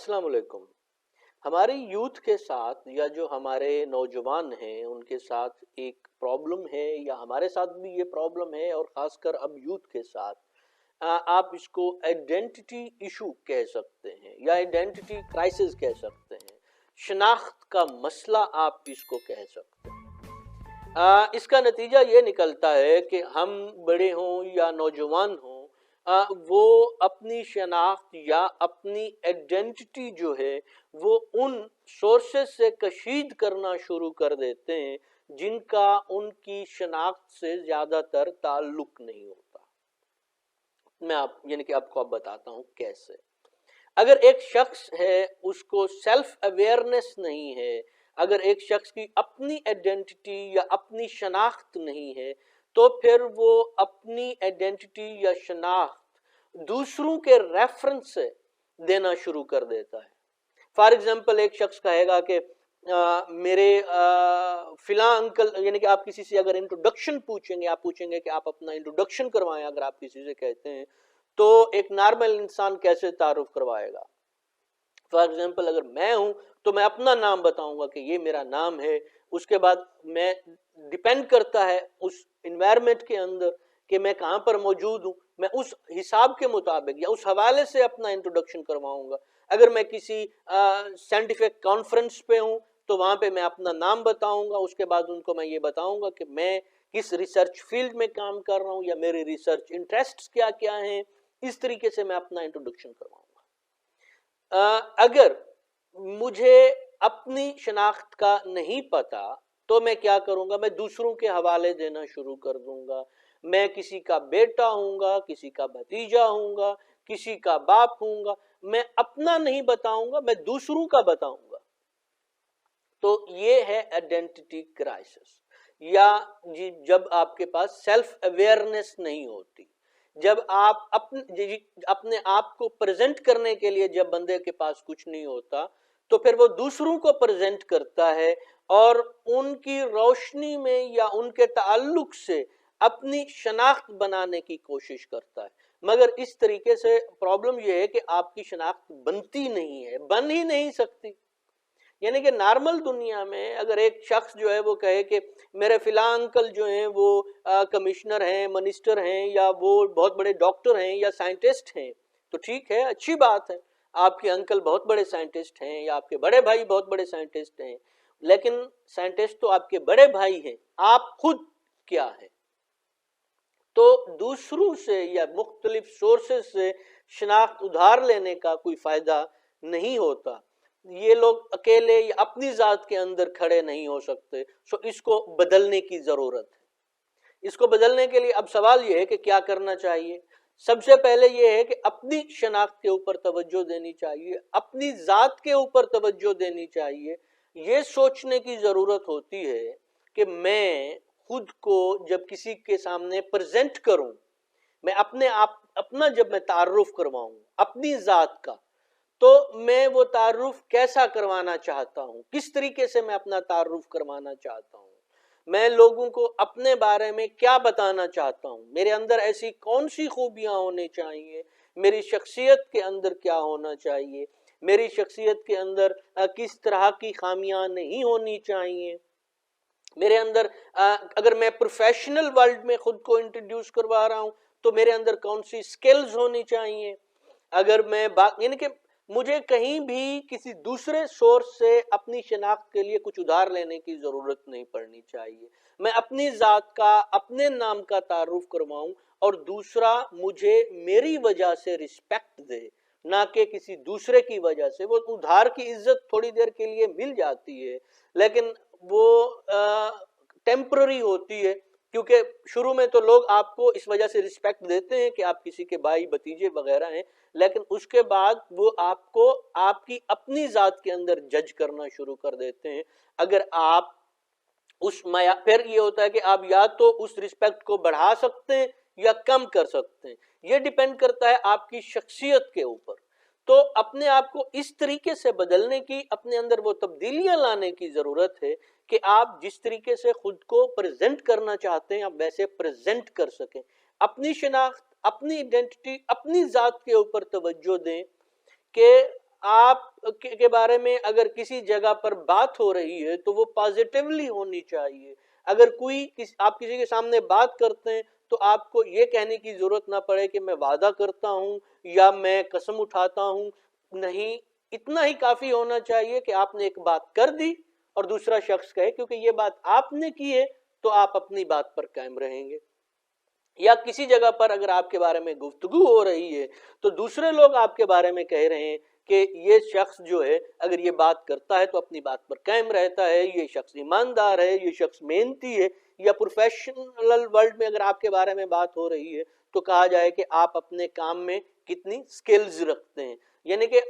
السلام علیکم. ہماری یوتھ کے ساتھ یا جو ہمارے نوجوان ہیں ان کے ساتھ ایک پرابلم ہے یا ہمارے ساتھ بھی یہ پرابلم ہے، اور خاص کر اب یوتھ کے ساتھ آپ اس کو آئیڈینٹی ایشو کہہ سکتے ہیں یا آئیڈینٹی کرائسس کہہ سکتے ہیں، شناخت کا مسئلہ آپ اس کو کہہ سکتے ہیں. اس کا نتیجہ یہ نکلتا ہے کہ ہم بڑے ہوں یا نوجوان ہوں، وہ اپنی شناخت یا اپنی آئیڈینٹی جو ہے وہ ان سورسز سے کشید کرنا شروع کر دیتے ہیں جن کا ان کی شناخت سے زیادہ تر تعلق نہیں ہوتا. میں آپ کو بتاتا ہوں کیسے. اگر ایک شخص ہے اس کو سیلف اویئرنس نہیں ہے، اگر ایک شخص کی اپنی آئیڈینٹی یا اپنی شناخت نہیں ہے، تو پھر وہ اپنی آئیڈینٹی یا شناخت دوسروں کے ریفرنس سے دینا شروع کر دیتا ہے. فار ایگزامپل ایک شخص کہے گا کہ میرے فلاں انکل، یعنی کہ آپ کسی سے اگر انٹروڈکشن پوچھیں گے، آپ پوچھیں گے کہ آپ اپنا انٹروڈکشن کروائیں، اگر آپ کسی سے کہتے ہیں تو ایک نارمل انسان کیسے تعارف کروائے گا؟ فار ایگزامپل اگر میں ہوں تو میں اپنا نام بتاؤں گا کہ یہ میرا نام ہے. اس کے بعد میں ڈیپینڈ کرتا ہے اس انوائرمنٹ کے اندر کہ میں کہاں پر موجود ہوں، میں اس حساب کے مطابق یا اس حوالے سے اپنا انٹروڈکشن کرواؤں گا. اگر میں کسی سائنٹیفک کانفرنس پہ ہوں تو وہاں پہ میں اپنا نام بتاؤں گا. اس کے بعد ان کو میں یہ بتاؤں گا کہ میں کس ریسرچ فیلڈ میں کام کر رہا ہوں یا میرے ریسرچ انٹرسٹ کیا کیا ہیں. اس طریقے سے میں اپنا انٹروڈکشن کرواؤں گا. اگر مجھے اپنی شناخت کا نہیں پتا تو میں کیا کروں گا؟ میں دوسروں کے حوالے دینا شروع کر دوں گا. میں کسی کا بیٹا ہوں گا، کسی کا بھتیجا ہوں گا، کسی کا باپ ہوں گا. میں اپنا نہیں بتاؤں گا، میں دوسروں کا بتاؤں گا. تو یہ ہے آئیڈینٹی کرائسس. یا جب آپ کے پاس سیلف اویئرنس نہیں ہوتی، جب آپ اپنے آپ کو پریزنٹ کرنے کے لیے جب بندے کے پاس کچھ نہیں ہوتا تو پھر وہ دوسروں کو پریزنٹ کرتا ہے اور ان کی روشنی میں یا ان کے تعلق سے اپنی شناخت بنانے کی کوشش کرتا ہے. مگر اس طریقے سے پرابلم یہ ہے کہ آپ کی شناخت بنتی نہیں ہے، بن ہی نہیں سکتی. یعنی کہ نارمل دنیا میں اگر ایک شخص جو ہے وہ کہے کہ میرے فلاں انکل جو ہیں وہ کمشنر ہیں، منسٹر ہیں، یا وہ بہت بڑے ڈاکٹر ہیں یا سائنٹسٹ ہیں، تو ٹھیک ہے، اچھی بات ہے. آپ کے انکل بہت بڑے سائنٹسٹ ہیں یا آپ کے بڑے بھائی بہت بڑے سائنٹسٹ ہیں، لیکن سائنٹسٹ تو آپ کے بڑے بھائی ہیں، آپ خود کیا ہیں؟ تو دوسروں سے یا مختلف سورسز سے شناخت ادھار لینے کا کوئی فائدہ نہیں ہوتا. یہ لوگ اکیلے یا اپنی ذات کے اندر کھڑے نہیں ہو سکتے. سو اس کو بدلنے کی ضرورت ہے. اس کو بدلنے کے لیے اب سوال یہ ہے کہ کیا کرنا چاہیے؟ سب سے پہلے یہ ہے کہ اپنی شناخت کے اوپر توجہ دینی چاہیے، اپنی ذات کے اوپر توجہ دینی چاہیے. یہ سوچنے کی ضرورت ہوتی ہے کہ میں خود کو جب کسی کے سامنے پریزنٹ کروں، میں اپنا جب میں تعارف کرواؤں اپنی ذات کا، تو میں وہ تعارف کیسا کروانا چاہتا ہوں، کس طریقے سے میں اپنا تعارف کروانا چاہتا ہوں، میں لوگوں کو اپنے بارے میں کیا بتانا چاہتا ہوں، میرے اندر ایسی کون سی خوبیاں ہونی چاہیے، میری شخصیت کے اندر کیا ہونا چاہیے، میری شخصیت کے اندر کس طرح کی خامیاں نہیں ہونی چاہیے، میرے اندر اگر میں پروفیشنل ورلڈ میں خود کو انٹروڈیوس کروا رہا ہوں تو میرے اندر کون سی سکلز ہونی چاہیے. اگر میں یعنی کہ مجھے کہیں بھی کسی دوسرے سورس سے اپنی شناخت کے لیے کچھ ادھار لینے کی ضرورت نہیں پڑنی چاہیے. میں اپنی ذات کا، اپنے نام کا تعارف کرواؤں اور دوسرا مجھے میری وجہ سے رسپیکٹ دے، نہ کہ کسی دوسرے کی وجہ سے. وہ ادھار کی عزت تھوڑی دیر کے لیے مل جاتی ہے لیکن وہ ٹیمپرری ہوتی ہے، کیونکہ شروع میں تو لوگ آپ کو اس وجہ سے رسپیکٹ دیتے ہیں کہ آپ کسی کے بھائی بھتیجے وغیرہ ہیں، لیکن اس کے بعد وہ آپ کو آپ کی اپنی ذات کے اندر جج کرنا شروع کر دیتے ہیں. اگر آپ پھر یہ ہوتا ہے کہ آپ یا تو اس رسپیکٹ کو بڑھا سکتے ہیں یا کم کر سکتے ہیں. یہ ڈیپینڈ کرتا ہے آپ کی شخصیت کے اوپر. تو اپنے آپ کو اس طریقے سے بدلنے کی، اپنے اندر وہ تبدیلیاں لانے کی ضرورت ہے کہ آپ جس طریقے سے خود کو پریزنٹ کرنا چاہتے ہیں آپ ویسے پریزنٹ کر سکیں. اپنی شناخت، اپنی آئیڈینٹی، اپنی ذات کے اوپر توجہ دیں کہ آپ کے بارے میں اگر کسی جگہ پر بات ہو رہی ہے تو وہ پازیٹیولی ہونی چاہیے. اگر آپ کسی کے سامنے بات کرتے ہیں تو آپ کو یہ کہنے کی ضرورت نہ پڑے کہ میں وعدہ کرتا ہوں یا میں قسم اٹھاتا ہوں. نہیں، اتنا ہی کافی ہونا چاہیے کہ آپ نے ایک بات کر دی اور دوسرا شخص کہے کیونکہ یہ بات آپ نے کی ہے تو آپ اپنی بات پر قائم رہیں گے. یا کسی جگہ پر اگر آپ کے بارے میں گفتگو ہو رہی ہے تو دوسرے لوگ آپ کے بارے میں کہہ رہے ہیں کہ یہ شخص جو ہے اگر یہ بات کرتا ہے تو اپنی بات پر قائم رہتا ہے، یہ شخص ایماندار ہے، یہ شخص محنتی ہے. یا پروفیشنل ورلڈ میں اگر آپ کے بارے میں بات ہو رہی ہے تو کہا جائے کہ آپ اپنے کام میں کتنی سکلز رکھتے ہیں. یعنی کہ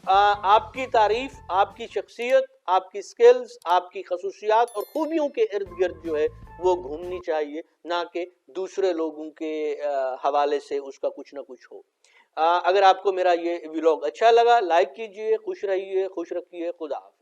آپ کی تعریف آپ کی شخصیت، آپ کی سکلز، آپ کی خصوصیات اور خوبیوں کے ارد گرد جو ہے وہ گھومنی چاہیے، نہ کہ دوسرے لوگوں کے حوالے سے اس کا کچھ نہ کچھ ہو. اگر آپ کو میرا یہ ولاگ اچھا لگا، لائک کیجئے. خوش رہیے، خوش رکھیے. خدا حافظ.